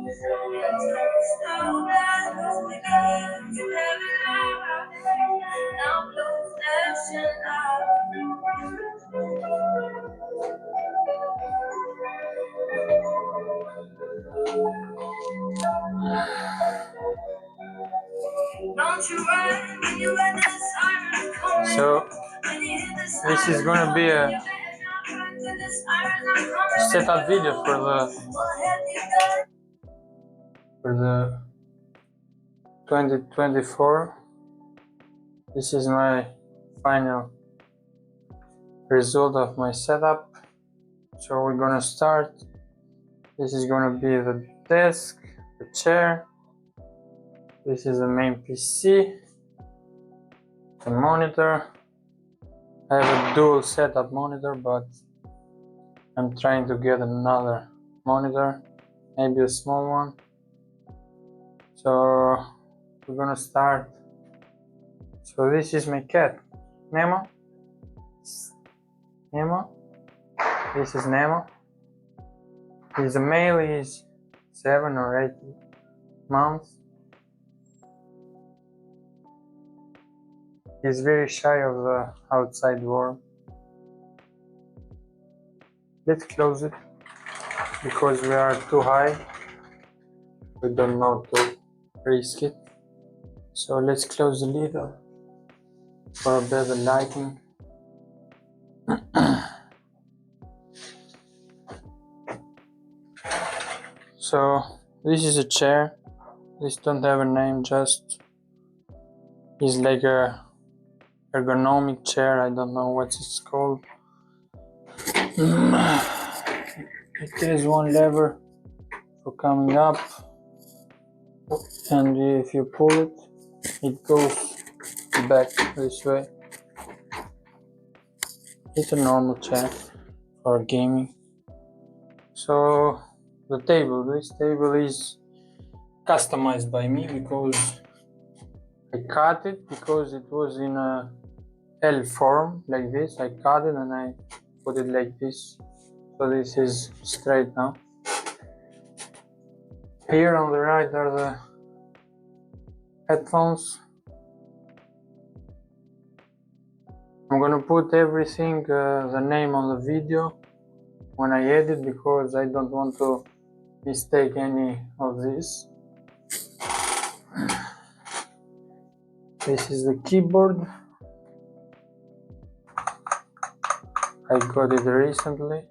So this is gonna be a setup video for the 2024. This is my final result of my setup. So we're gonna start. This is gonna be the desk, the chair. This is the main PC, the monitor. I have a dual setup monitor, but I'm trying to get another monitor, maybe a small one. So we're gonna start. So this is my cat, Nemo. This is Nemo. He's a male, he's 7 or 8 months. He's very shy of the outside world. Let's close it because we are too high. We don't know to risk it. So let's close the lid for a better lighting. So this is a chair. This don't have a name, just is like a ergonomic chair. I don't know what it's called. It has one lever for coming up, and if you pull it, it goes back this way. It's a normal chair for gaming. So the table, this table is customized by me because I cut it because it was in a L form like this. I cut it and I put it like this, so this is straight now. Here on the right are the headphones. I'm gonna put everything, the name on the video when I edit, because I don't want to mistake any of this. This is the keyboard. I got it recently.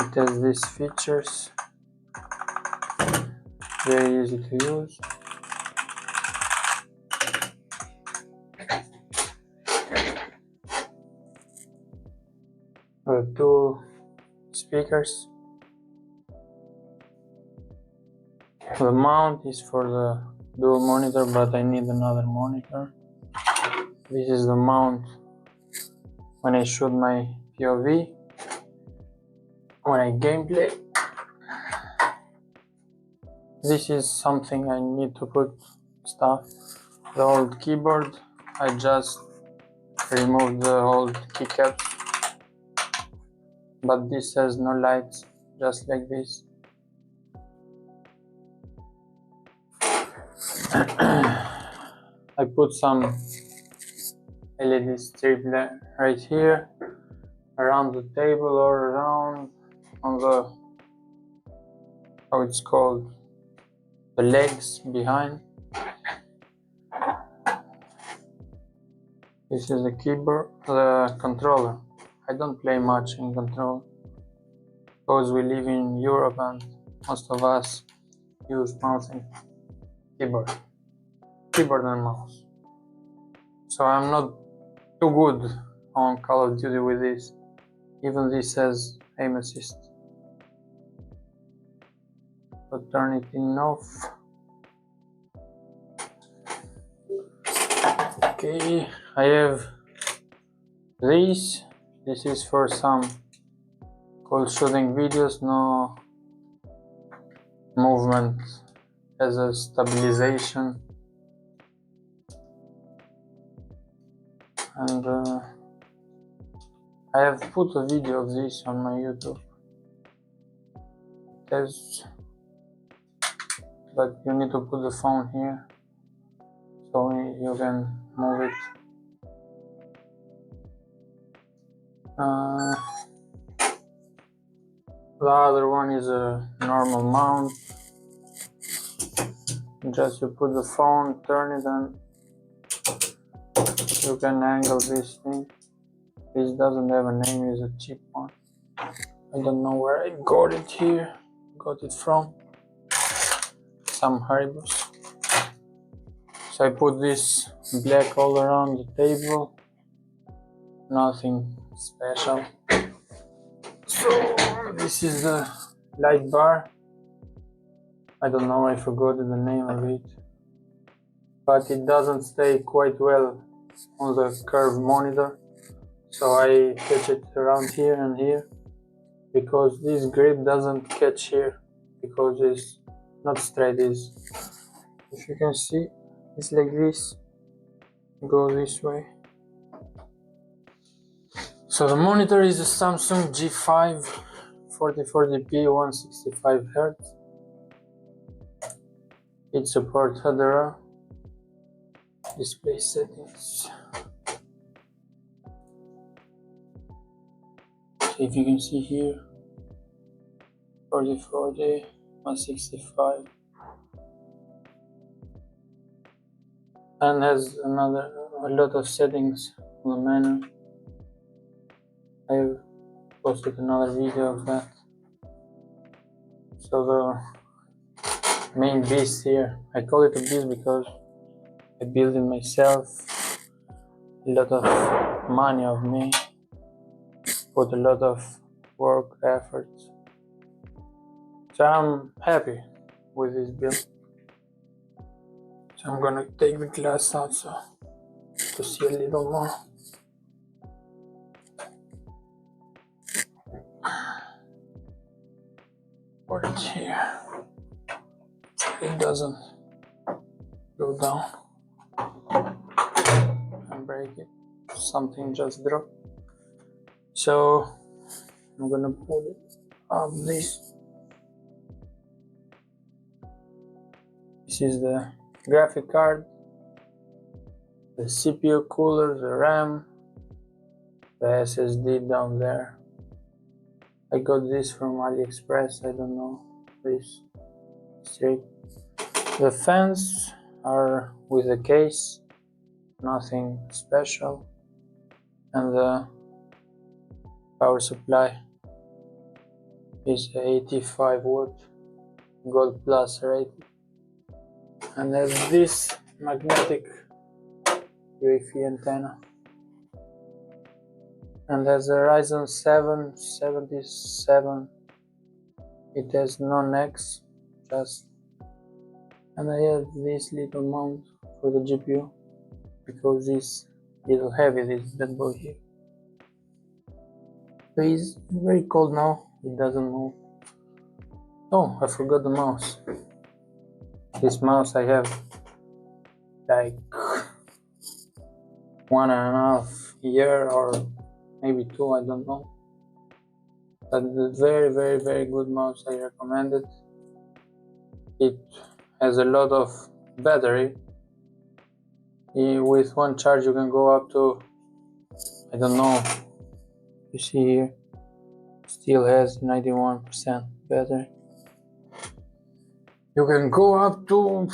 It has these features. Very easy to use. Two speakers. The mount is for the dual monitor, but I need another monitor. This is the mount when I shoot my POV, when I gameplay. This is something I need to put stuff. The old keyboard, I just removed the old keycaps, but this has no lights, just like this. I put some LED strip right here, around the table or around on the, how it's called, the legs behind. This is the keyboard, the controller. I don't play much in control because we live in Europe and most of us use mouse and keyboard and mouse. So I'm not too good on Call of Duty with this. Even this says aim assist. So turn it in off. Okay, I have this. This is for some cool shooting videos, no movement as a stabilization. And I have put a video of this on my YouTube. There's but you need to put the phone here so you can move it. The other one is a normal mount. Just you put the phone, turn it, and you can angle this thing. This doesn't have a name, it's a cheap one. I don't know where I got it here. Got it from some Haribos. So I put this black all around the table. Nothing special. So this is the light bar. I don't know, I forgot the name of it. But it doesn't stay quite well on the curved monitor. So I catch it around here and here. Because this grip doesn't catch here. Because it's not straight. If you can see, it's like this. Go this way. So the monitor is a Samsung G5 4040p 165Hz. It supports HDR. Display settings. If you can see here, 4040 165, and has a lot of settings on the menu. I posted another video of that. So the main beast here, I call it a beast because I built it myself. A lot of money of me, put a lot of work, effort. So I'm happy with this build. So I'm gonna take the glass out so to see a little more. Put it here. It doesn't go down and break it. Something just dropped. So I'm gonna pull it up this. This is the graphic card, the CPU cooler, the RAM, the SSD down there. I got this from AliExpress, I don't know, this straight. The fans are with a case, nothing special. And the power supply is 85 watt, Gold Plus rated. And there's this magnetic UEFI antenna. And there's a Ryzen 7 77. It has no necks, just. And I have this little mount for the GPU because it's little heavy, this bad boy here. So it's very cold now, it doesn't move. Oh, I forgot the mouse. This mouse I have like 1.5 years or maybe 2, I don't know. But the very good mouse, I recommend it. It has a lot of battery. With one charge you can go up to, I don't know, you see here, still has 91% battery. You can go up to,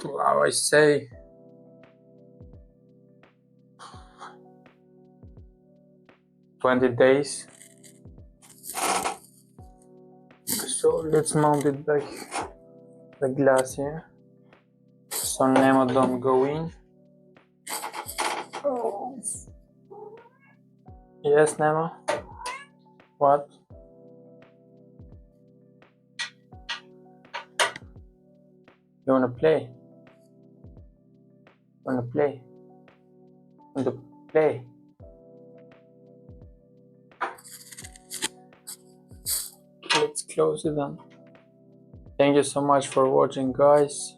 how I say, 20 days. So let's mount it back, the glass here, so Nemo don't go in. Oh. Yes, Nemo? What? You wanna play? Wanna play? Want to play? Let's close it then. Thank you so much for watching, guys.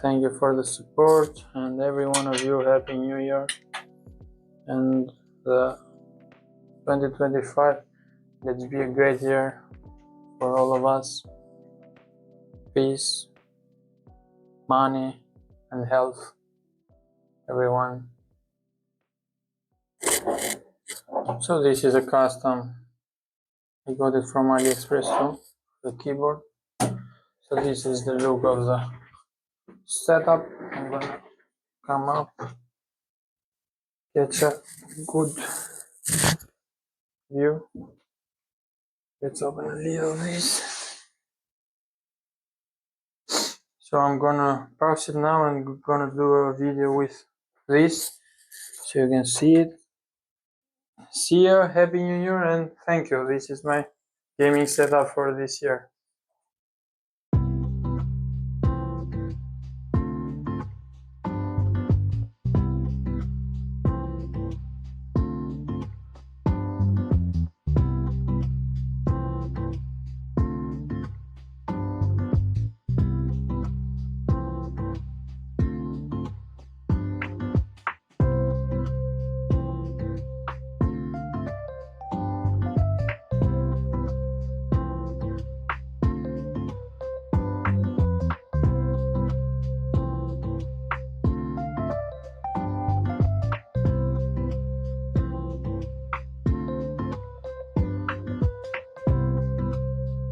Thank you for the support, and every one of you, Happy New Year. And the 2025, let's be a great year for all of us. peace, money, and health, everyone. So this is a custom. I got it from AliExpress too, the keyboard. So this is the look of the setup. I'm gonna come up, get a good view. Let's open a little of this. So I'm gonna pause it now and gonna do a video with this so you can see it. See you, Happy New Year, and thank you. This is my gaming setup for this year.